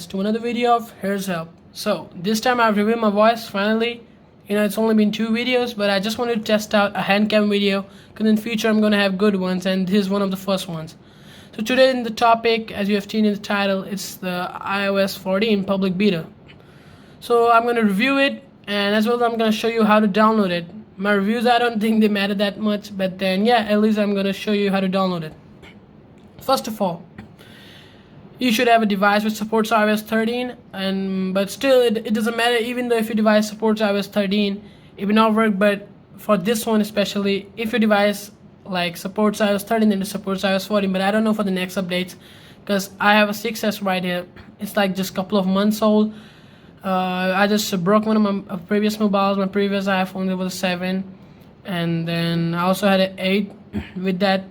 guys to another video of Here's Help. So this time I've reviewed my voice finally. It's only been 2 videos, but I just wanted to test out a hand cam video because in future I'm gonna have good ones, and this is one of the first ones. So today in the topic, as you have seen in the title, it's the IOS14 public beta. So I'm gonna review it, and as well as I'm gonna show you how to download it. My reviews, I don't think they matter that much, but then yeah, at least I'm gonna show you how to download it. First of all, you should have a device which supports iOS 13, but still it doesn't matter. Even though if your device supports iOS 13, it will not work. But for this one especially, if your device supports iOS 13, then it supports iOS 14. But I don't know for the next updates, because I have a 6S right here. It's just a couple of months old. I just broke one of my previous mobiles. My previous iPhone, it was a 7, and then I also had an 8 with that,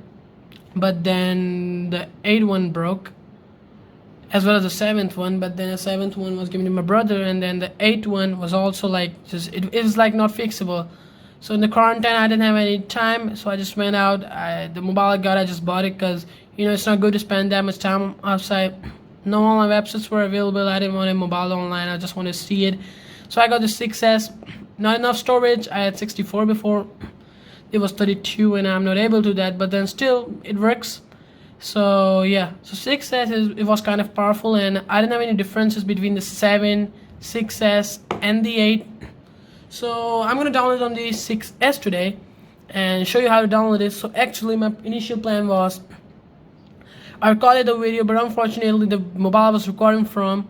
but then the 8 one broke, as well as the 7th one, but then the 7th one was given to my brother, and then the 8th one was also it was not fixable. So in the quarantine I didn't have any time, so I just went out. The mobile I got, I just bought it because it's not good to spend that much time outside. No online websites were available. I didn't want a mobile online, I just wanted to see it. So I got the 6S. Not enough storage. I had 64 before. It was 32 and I'm not able to that, but then still it works. So yeah, so 6S it was kind of powerful, and I didn't have any differences between the 7, 6S and the 8. So I'm gonna download it on the 6S today and show you how to download it. So actually my initial plan was I recorded the video, but unfortunately the mobile I was recording from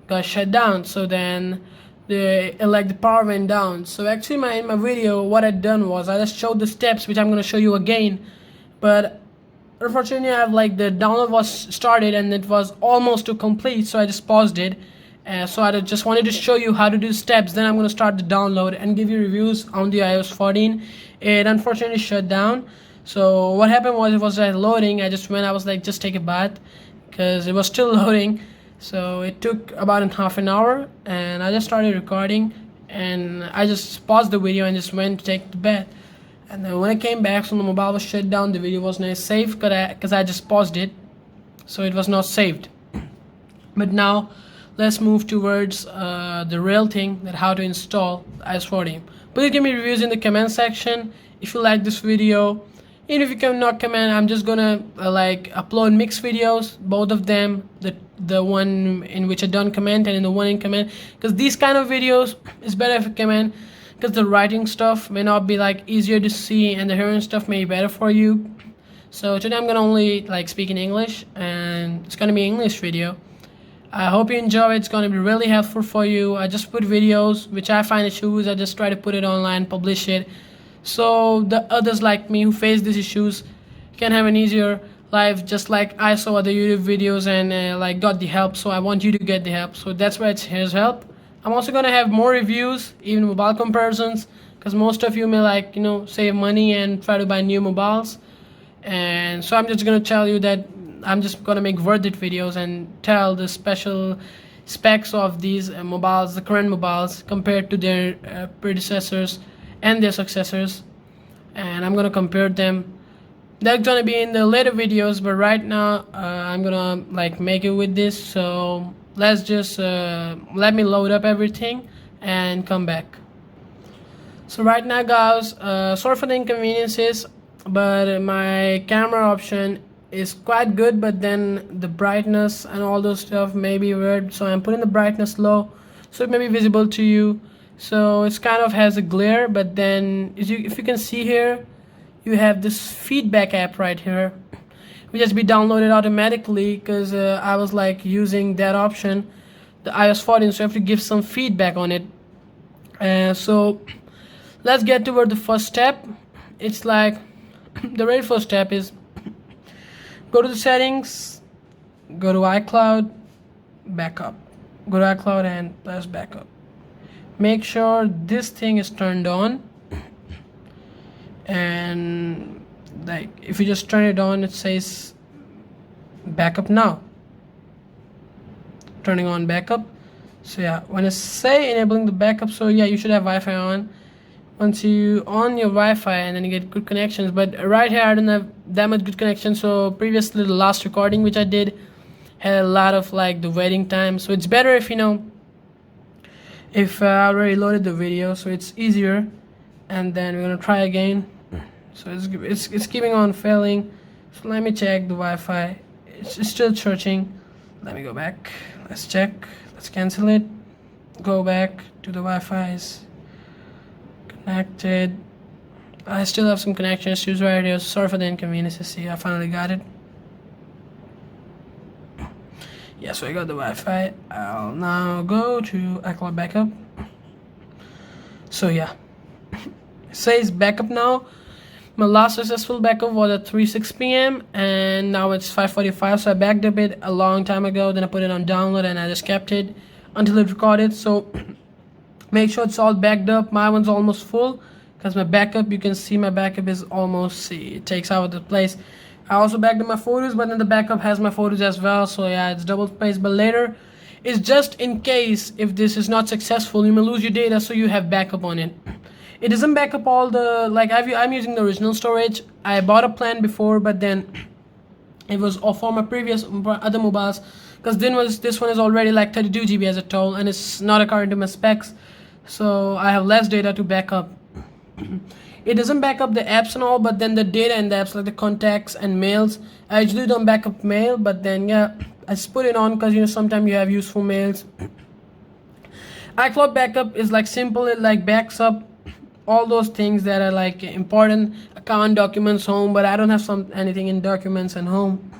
got shut down. So then the power went down. So actually in my video what I'd done was I just showed the steps, which I'm gonna show you again, but unfortunately the download was started and it was almost to complete, so I just paused it. So I just wanted to show you how to do steps, then I'm going to start the download and give you reviews on the iOS 14. It unfortunately shut down. So what happened was it was loading. I was just take a bath because it was still loading. So it took about half an hour, and I just started recording, and I just paused the video and just went to take the bath. And then when I came back, so the mobile was shut down, the video was not saved because I just paused it, so it was not saved. But now let's move towards the real thing, that how to install iOS 14. Please give me reviews in the comment section if you like this video. And if you cannot comment, I'm just gonna upload mixed videos, both of them, the one in which I don't comment and in the one in comment, because these kind of videos is better if you comment, because the writing stuff may not be easier to see, and the hearing stuff may be better for you. So today I'm gonna only speak in English, and it's gonna be an English video. I hope you enjoy it. It's gonna be really helpful for you. I just put videos which I find issues, I just try to put it online, publish it, so the others like me who face these issues can have an easier life, just like I saw other YouTube videos and got the help. So I want you to get the help, so that's why it's Here's Help. I'm also gonna have more reviews, even mobile comparisons, because most of you may save money and try to buy new mobiles, and so I'm just gonna tell you that I'm just gonna make worth it videos and tell the special specs of these mobiles, the current mobiles, compared to their predecessors and their successors, and I'm gonna compare them. That's gonna be in the later videos, but right now I'm gonna make it with this. So let's just let me load up everything and come back. So right now guys, sorry for the inconveniences, but my camera option is quite good, but then the brightness and all those stuff may be weird, so I'm putting the brightness low so it may be visible to you. So it's kind of has a glare, but then if you can see here, you have this feedback app right here, which has been downloaded automatically because I was using that option, the iOS 14, so I have to give some feedback on it. So let's get toward the first step. It's the very first step is go to the settings, go to iCloud, backup, go to iCloud and press backup. Make sure this thing is turned on, and if you just turn it on, it says backup now, turning on backup. So yeah, when I say enabling the backup, so yeah, you should have Wi-Fi on. Once you on your Wi-Fi, and then you get good connections, but right here I don't have that much good connection. So previously, the last recording which I did, had a lot of like the waiting time. So it's better if if I already loaded the video, so it's easier. And then we're gonna try again. So it's keeping on failing. So let me check the Wi-Fi. It's still searching. Let me go back. Let's check. Let's cancel it. Go back to the Wi-Fi. Is connected. I still have some connection issues right here. Sorry for the inconveniences. See, I finally got it. Yeah, so I got the Wi-Fi. I'll now go to iCloud backup. So yeah, it says backup now. My last successful backup was at 3:06 p.m. and now it's 5:45. So I backed up it a long time ago. Then I put it on download and I just kept it until it recorded. So make sure it's all backed up. My one's almost full because my backup, you can see my backup is almost, see, it takes out the place. I also backed up my photos, but then the backup has my photos as well. So yeah, it's double spaced. But later, it's just in case if this is not successful, you may lose your data, so you have backup on it. It doesn't back up all the, like I'm using the original storage. I bought a plan before, but then it was off for my previous other mobiles, because this one is already like 32 GB as a total, and it's not according to my specs, so I have less data to back up. It doesn't back up the apps and all, but then the data in the apps like the contacts and mails, I usually don't back up mail, but then yeah, I just put it on because sometimes you have useful mails. iCloud backup is like simple. It like backs up all those things that are like important, account, documents, home, but I don't have anything in documents and home.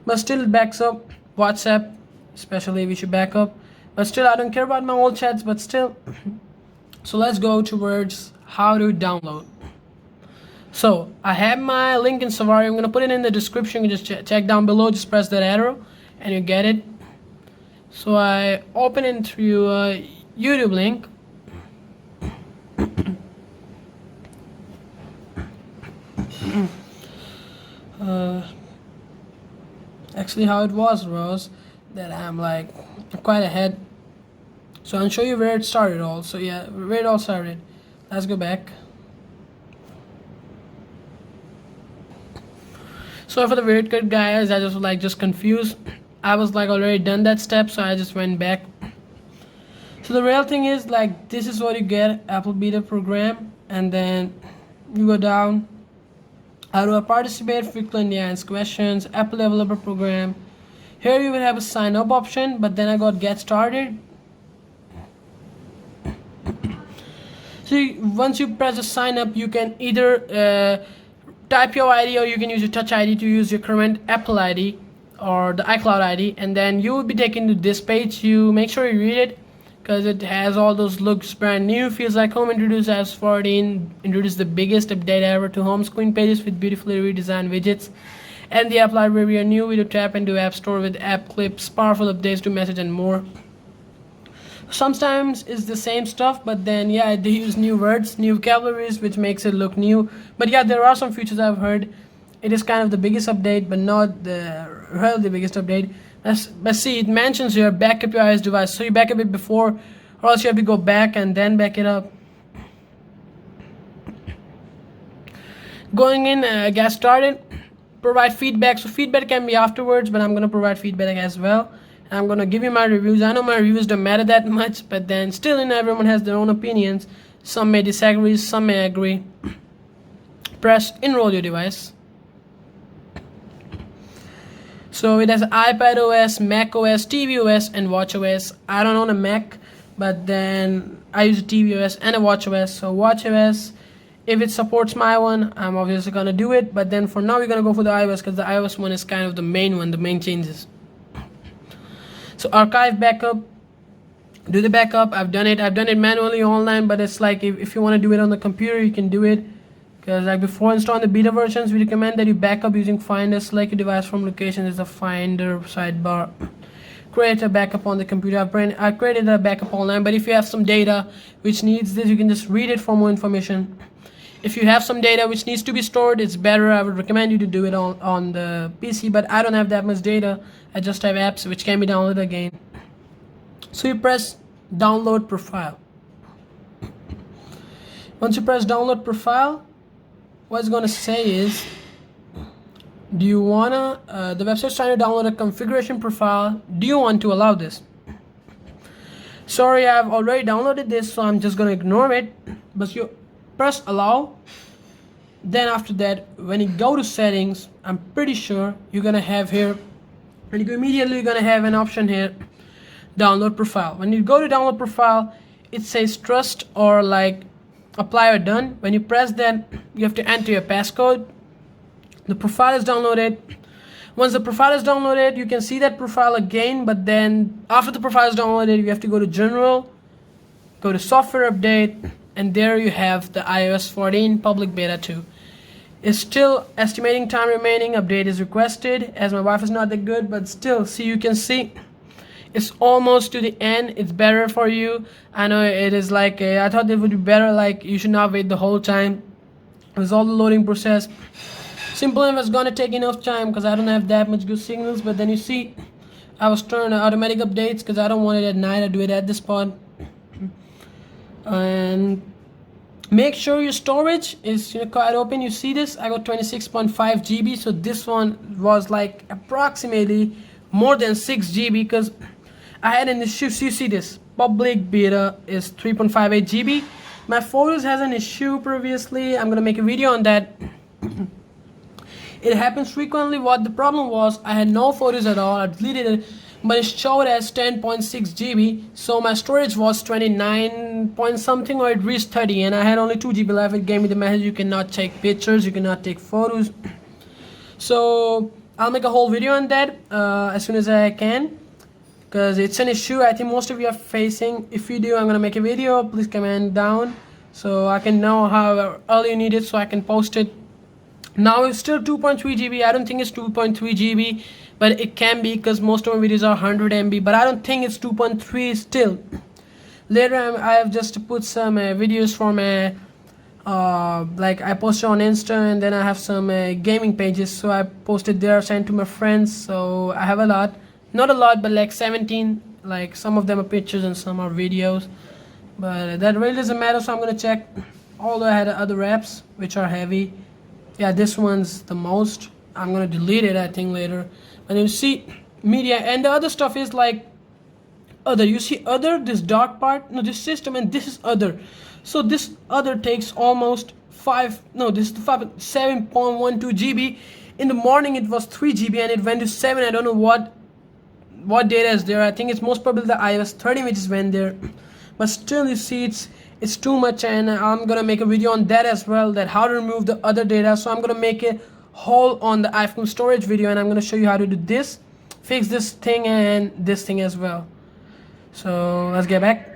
But still it backs up WhatsApp, especially we should back up. But still I don't care about my old chats, but still. So let's go towards how to download. So I have my link in Safari. I'm gonna put it in the description. You just check down below, just press that arrow and you get it. So I open it through a YouTube link. Actually how it was that I'm like quite ahead, so I'll show you where it started all. So yeah, where it all started. Let's go back. So for the weird cut guys, I just was like just confused. I was like already done that step, so I just went back. So the real thing is like this is what you get, Apple Beta program, and then you go down. How do I participate? Frequently asked questions, Apple Developer Program. Here you will have a sign up option, but then I got get started. So once you press the sign up, you can either type your ID or you can use your Touch ID to use your current Apple ID or the iCloud ID, and then you will be taken to this page. You make sure you read it because it has all those looks brand new, feels like home, introduced iOS14, introduced the biggest update ever to home screen pages with beautifully redesigned widgets, and the app library, a new video tap into App Store with app clips, powerful updates to message and more. Sometimes it's the same stuff, but then yeah, they use new words, new vocabularies, which makes it look new. But yeah, there are some features I've heard. It is kind of the biggest update, but not the really biggest update. But see, it mentions here backup your iOS device, so you back up it before, or else you have to go back and then back it up. Going in, get started, provide feedback. So feedback can be afterwards, but I'm gonna provide feedback as well. I'm gonna give you my reviews. I know my reviews don't matter that much, but then still, everyone has their own opinions. Some may disagree, some may agree. Press enroll your device. So it has iPad OS, Mac OS, TV OS, and Watch OS. I don't own a Mac, but then I use a TV OS and a Watch OS. So Watch OS, if it supports my one, I'm obviously gonna do it. But then for now, we're gonna go for the iOS because the iOS one is kind of the main one, the main changes. So archive backup, do the backup. I've done it manually online, but it's like if you want to do it on the computer, you can do it. Because like before installing the beta versions, we recommend that you back up using Finder. Select your device from location is the Finder sidebar. Create a backup on the computer. I created a backup online, but if you have some data which needs this, you can just read it for more information. If you have some data which needs to be stored, it's better. I would recommend you to do it on the PC, but I don't have that much data. I just have apps which can be downloaded again. So you press download profile. Once you press download profile, what it's going to say is Do you wanna the website's trying to download a configuration profile? Do you want to allow this? Sorry, I've already downloaded this, so I'm just gonna ignore it. But you press allow. Then after that, when you go to settings, I'm pretty sure you're gonna have here, when you go immediately, you're gonna have an option here, download profile. When you go to download profile, it says trust or like apply or done. When you press that, you have to enter your passcode. The profile is downloaded. Once the profile is downloaded, you can see that profile again, but then after the profile is downloaded, you have to go to general, go to software update, and there you have the IOS14 public beta 2. It's still estimating time remaining, update is requested, as my Wi-Fi is not that good, but still, see, you can see it's almost to the end. It's better for you. I know it is like I thought it would be better, like you should not wait the whole time. It's all the loading process. Simple enough, it's gonna take enough time because I don't have that much good signals. But then you see, I was turning automatic updates because I don't want it at night. I do it at this spot. And make sure your storage is quite open. You see this? I got 26.5 GB. So this one was like approximately more than 6 GB because I had an issue. So you see this public beta is 3.58 GB. My photos has an issue previously. I'm gonna make a video on that. It happens frequently. What the problem was, I had no photos at all. I deleted it, but it showed as 10.6 GB. So my storage was 29 point something, or it reached 30, and I had only 2 GB left. It gave me the message, you cannot take pictures, you cannot take photos. So I'll make a whole video on that as soon as I can, because it's an issue I think most of you are facing. If you do, I'm gonna make a video. Please comment down so I can know how early you need it, so I can post it. Now it's still 2.3 GB. I don't think it's 2.3 GB, but it can be because most of my videos are 100 MB, but I don't think it's 2.3 still. Later I have just put some videos from like I posted on Insta, and then I have some gaming pages, so I posted there, sent to my friends. So I have a lot, not a lot, but like 17. Like some of them are pictures and some are videos, but that really doesn't matter. So I'm gonna check. Although I had other apps which are heavy. Yeah, this one's the most. I'm gonna delete it I think later. And you see media, and the other stuff is like other. You see other, this dark part, no, this system, and this is other. So this other takes almost 7.12 GB. In the morning it was 3 GB and it went to 7. I don't know what data is there. I think it's most probably the IOS13 which is went there. But still, you see, it's too much, and I'm gonna make a video on that as well, that how to remove the other data. So I'm gonna make a whole on the iPhone storage video, and I'm gonna show you how to do this, fix this thing and this thing as well. So let's get back.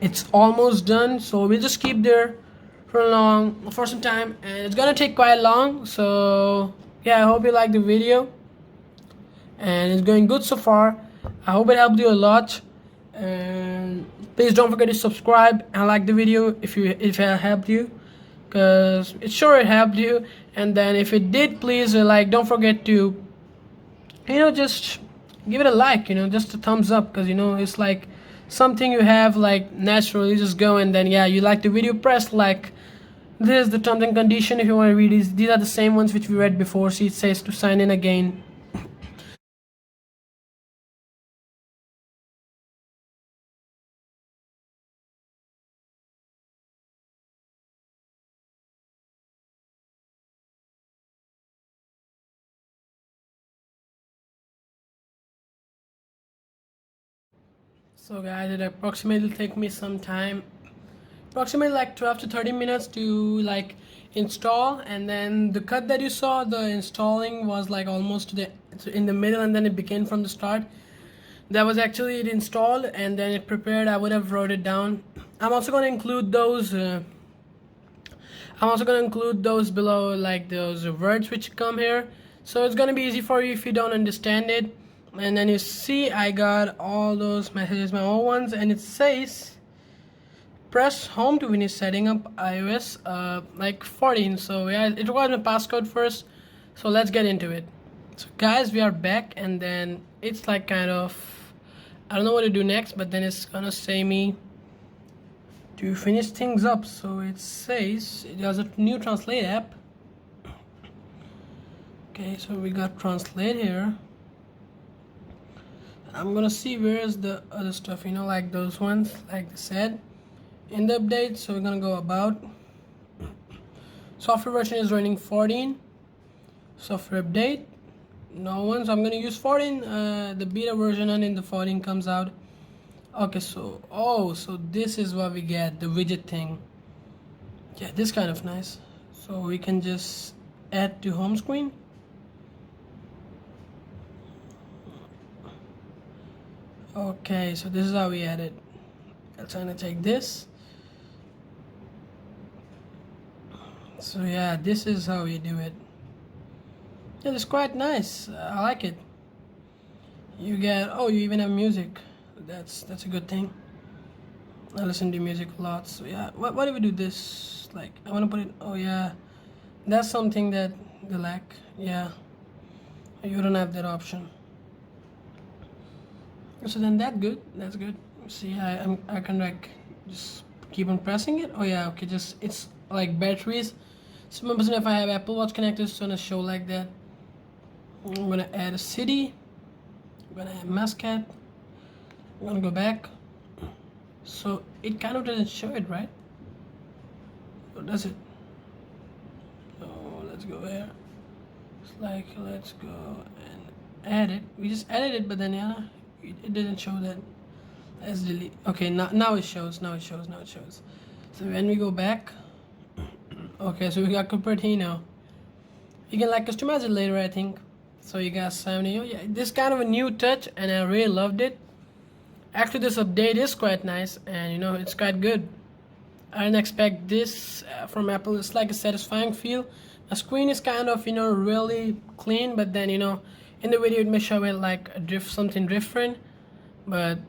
It's almost done, so we'll just keep there for some time, and it's gonna take quite long. So yeah, I hope you like the video, and it's going good so far. I hope it helped you a lot, and please don't forget to subscribe and like the video if it helped you, because it helped you. And then if it did, please like, don't forget to just give it a like, just a thumbs up, because it's like something you have like naturally. Just go, and then yeah, you like the video, press like. This is the terms and condition. If you want to read these are the same ones which we read before. See, it says to sign in again. So guys, it approximately take me some time, approximately like 12 to 30 minutes to like install. And then the cut that you saw, the installing was like almost in the middle, and then it began from the start. That was actually it installed, and then it prepared. I would have wrote it down. I'm also going to include those below, like those words which come here, so it's going to be easy for you if you don't understand it. And then you see I got all those messages, my own ones, and it says press home to finish setting up iOS like 14. So yeah, it requires my passcode first, so let's get into it. So guys, we are back, and then it's like kind of, I don't know what to do next, but then it's gonna say me to finish things up. So it says it has a new translate app. Okay, so we got translate here. I'm gonna see where's the other stuff, you know, like those ones, like I said in the update. So we're gonna go about software version is running 14, software update no one, so I'm gonna use 14, the beta version, and in the 14 comes out. Okay, so so this is what we get, the widget thing. Yeah, this kind of nice. So we can just add to home screen. Okay, so this is how we add it. I'm trying to take this. So yeah, this is how we do it. Yeah, it's quite nice. I like it. You get, you even have music. That's a good thing. I listen to music a lot. So yeah, what do we do this? Like, I want to put it, oh yeah, that's something that they lack. Yeah, you don't have that option. So then that's good. See, I can like just keep on pressing it. Oh yeah, okay, just it's like batteries. So if I have Apple Watch connected, it's gonna show like that. I'm gonna add a city. I'm gonna add Muscat. I'm gonna go back. So it kind of doesn't show it, right? Or does it? Oh, let's go here. It's like, let's go and add it. We just added it, but then yeah, it didn't show that. Let's delete. Okay, now it shows. Now it shows. So when we go back, okay, so we got Cupertino. You can like customize it later, I think. So you got 70. Yeah, this kind of a new touch, and I really loved it. Actually, this update is quite nice, and you know, it's quite good. I didn't expect this from Apple. It's like a satisfying feel. The screen is kind of, you know, really clean, but then, you know, in the video it may show it like something different. But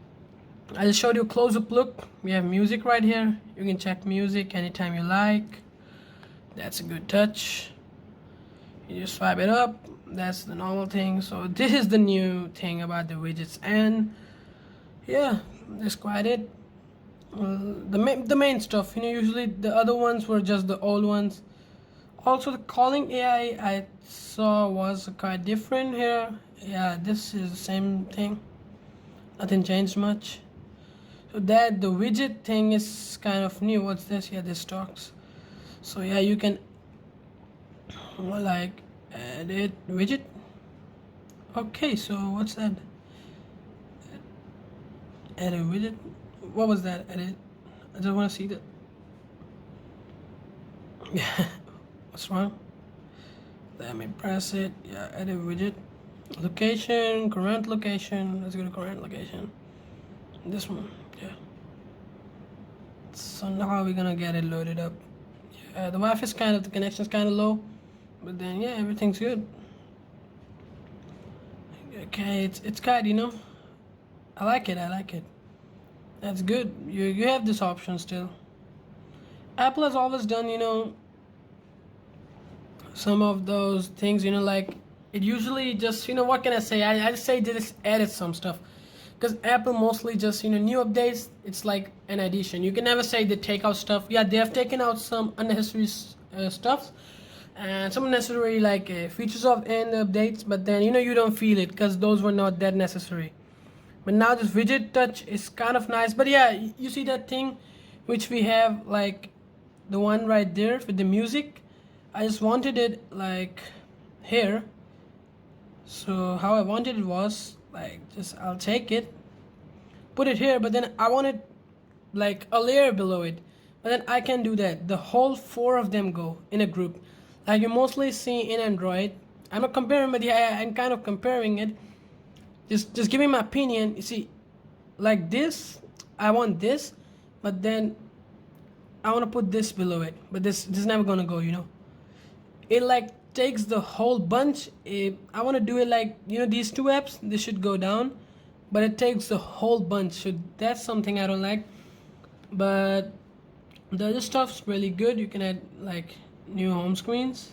I just showed you a close-up look. We have music right here. You can check music anytime you like. That's a good touch. You just swipe it up. That's the normal thing. So this is the new thing about the widgets, and yeah, that's quite it. The main stuff, you know, usually the other ones were just the old ones. Also, the calling AI I saw was quite different here. Yeah, this is the same thing. Nothing changed much. So that the widget thing is kind of new. What's this? Yeah, this talks. So yeah, you can like edit widget. Okay, so what's that? Edit widget. What was that? Edit. I just want to see that. Yeah. What's wrong? Let me press it. Yeah, edit widget. Location, current location. Let's go to current location. This one. Yeah. So now we're gonna get it loaded up. Yeah, the Wi-Fi is the connection's kind of low, but then yeah, everything's good. Okay, it's good, you know. I like it. That's good. You have this option still. Apple has always done, you know, some of those things, you know, like it usually just, you know, what can I say? I just say they just added some stuff. Because Apple mostly just, you know, new updates, it's like an addition. You can never say they take out stuff. Yeah, they have taken out some unnecessary stuff and some necessary like features of in the updates, but then, you know, you don't feel it because those were not that necessary. But now this widget touch is kind of nice. But yeah, you see that thing which we have, like the one right there with the music. I just wanted it like here. So how I wanted it was like, just I'll take it, put it here, but then I want it like a layer below it. But then I can do that. The whole 4 of them go in a group, like you mostly see in Android. I'm not comparing, but yeah, I'm kind of comparing it. Just giving my opinion. You see, like this, I want this, but then I want to put this below it. But this is never gonna go, you know. It like takes the whole bunch. I want to do it like, you know, these 2 apps, they should go down, but it takes the whole bunch. So that's something I don't like. But the other stuff's really good. You can add like new home screens.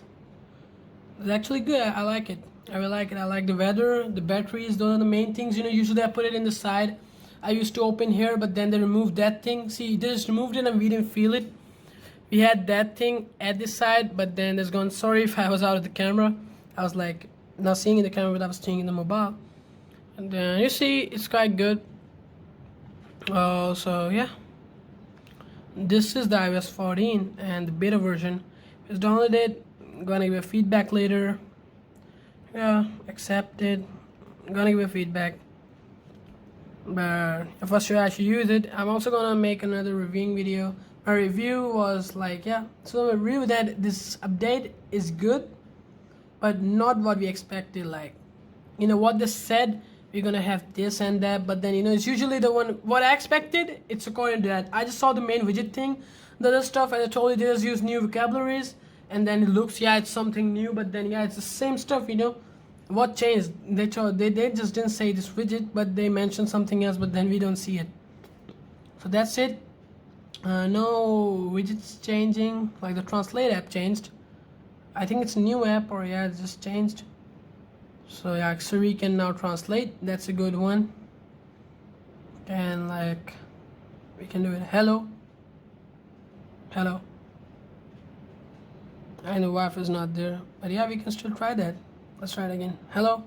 It's actually good. I like it. I really like it. I like the weather, the batteries. Those are the main things. You know, usually I put it in the side. I used to open here, but then they removed that thing. See, they just removed it and we didn't feel it. We had that thing at this side, but then it's gone. Sorry if I was out of the camera. I was like not seeing in the camera, but I was seeing in the mobile. And then you see it's quite good. So yeah, this is the iOS14 and the beta version. Just download it. I'm gonna give a feedback later. Yeah, accept it. I'm gonna give a feedback. But first I should use it. I'm also gonna make another reviewing video. My review was like, yeah, so a review that this update is good, but not what we expected. Like, you know what they said, we're gonna have this and that, but then, you know, it's usually the one what I expected, it's according to that. I just saw the main widget thing, the other stuff, and I told you they just use new vocabularies, and then it looks, yeah, it's something new, but then yeah, it's the same stuff, you know. What changed? They just didn't say this widget, but they mentioned something else, but then we don't see it. So that's it. No widgets changing. Like the translate app changed. I think it's a new app, or yeah, it just changed. So yeah, Siri can now translate. That's a good one. And like we can do it. Hello. Hello. And the Wi-Fi is not there, but yeah, we can still try that. Let's try it again. Hello.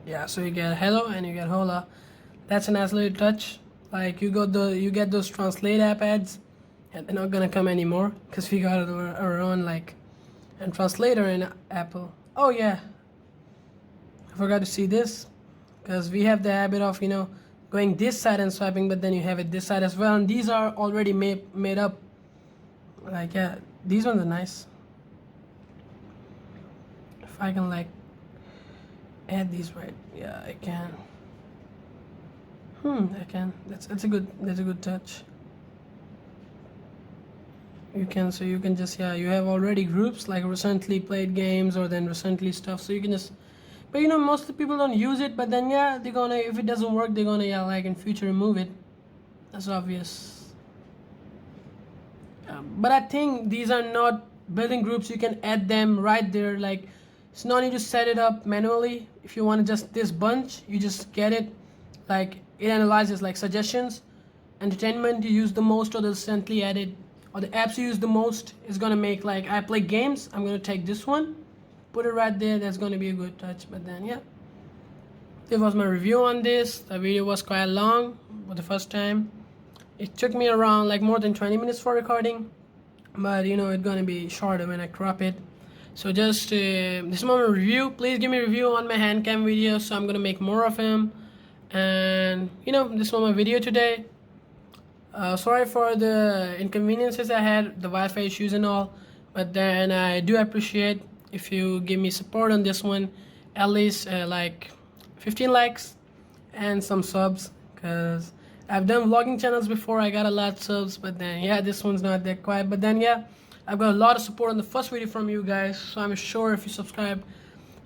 Yeah, so you get hello and you get hola. That's a nice little touch. Like you get those translate app ads, and they're not gonna come anymore because we got our own like and translator in Apple. Oh yeah, I forgot to see this because we have the habit of, you know, going this side and swiping, but then you have it this side as well, and these are already made up. Like yeah, these ones are nice. If I can like add these right, yeah, I can. I can. That's a good touch. You can just, yeah, you have already groups like recently played games or then recently stuff, so you can just, but you know, most of the people don't use it, but then yeah, they're gonna, if it doesn't work, they're gonna, yeah, like in future remove it. That's obvious. But I think these are not building groups. You can add them right there. Like it's no need to set it up manually. If you want just this bunch, you just get it. Like it analyzes like suggestions, entertainment you use the most, or the recently added, or the apps you use the most is gonna make like I play games. I'm gonna take this one, put it right there. That's gonna be a good touch. But then yeah, this was my review on this. The video was quite long for the first time. It took me around like more than 20 minutes for recording, but you know it's gonna be shorter when I crop it. So just this is my review. Please give me a review on my hand cam videos, so I'm gonna make more of them. And you know, this was my video today. Sorry for the inconveniences I had, the Wi-Fi issues and all, but then I do appreciate if you give me support on this one, at least like 15 likes and some subs, because I've done vlogging channels before, I got a lot of subs, but then yeah, this one's not that quiet. But then yeah, I've got a lot of support on the first video from you guys, so I'm sure if you subscribe,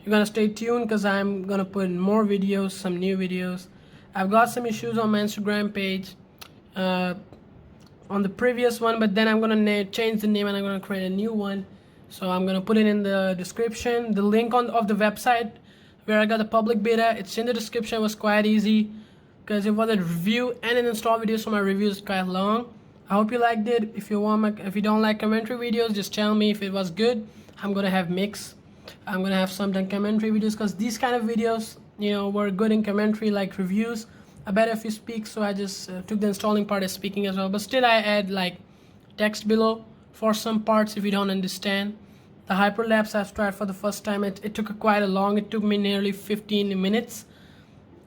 you're gonna stay tuned, because I'm gonna put in more videos, some new videos. I've got some issues on my Instagram page on the previous one, but then I'm gonna change the name and I'm gonna create a new one. So I'm gonna put it in the description. The link of the website where I got the public beta, it's in the description. It was quite easy because it was a review and an install video, so my review is quite long. I hope you liked it. If you don't like commentary videos, just tell me. If it was good, I'm gonna have mix. I'm gonna have sometimes commentary videos, because these kind of videos, you know, were good in commentary, like reviews. I bet if you speak, so I just took the installing part as speaking as well, but still I add like text below for some parts if you don't understand. The hyperlapse I've tried for the first time. It took quite a long. It took me nearly 15 minutes,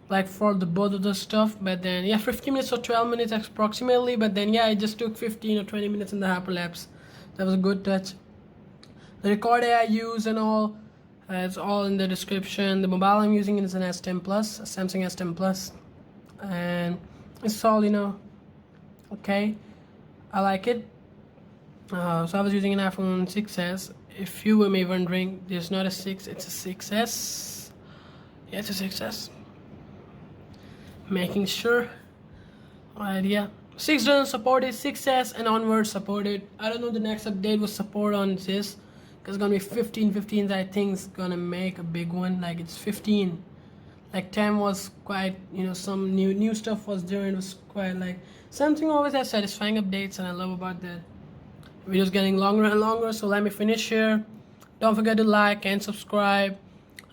like for the both of the stuff. But then yeah, 15 minutes or 12 minutes approximately. But then yeah, it just took 15 or 20 minutes in the hyperlapse. That was a good touch. The recorder I use and all, it's all in the description. The mobile I'm using is an S10 Plus, a Samsung S10 Plus, and it's all, you know, okay. I like it. So I was using an iPhone 6s. If you were maybe wondering, there's not a 6, it's a 6s. Yeah, it's a 6s. Making sure. Alright, yeah. 6 doesn't support it, 6s and onwards support it. I don't know the next update will support on this, because it's gonna be 15. 15 I think is gonna make a big one. Like it's 15. Like 10 was quite, some new stuff was there, and it was quite like something always has satisfying updates, and I love about that. Videos getting longer and longer, so let me finish here. Don't forget to like and subscribe.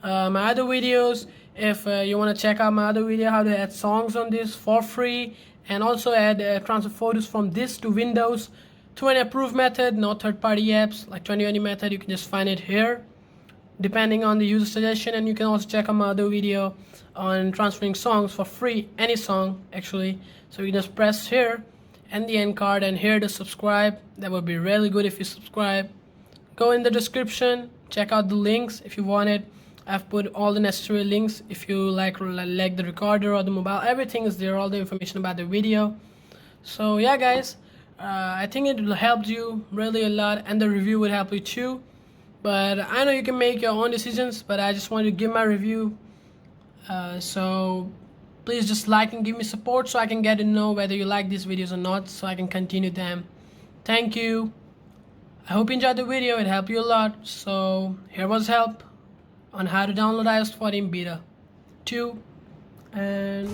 My other videos, if you want to check out my other video how to add songs on this for free, and also add transfer photos from this to Windows through an approved method, no third-party apps like 2020 method, you can just find it here depending on the user suggestion. And you can also check out my other video on transferring songs for free, any song actually. So you just press here and the end card and here to subscribe. That would be really good if you subscribe. Go in the description, check out the links if you want it. I've put all the necessary links. If you like the recorder or the mobile, everything is there, all the information about the video. So yeah guys, I think it helped you really a lot, and the review would help you too. But I know you can make your own decisions, but I just wanted to give my review. So please just like and give me support so I can get to know whether you like these videos or not, so I can continue them. Thank you. I hope you enjoyed the video. It helped you a lot. So here was help on how to download iOS 14 beta 2, and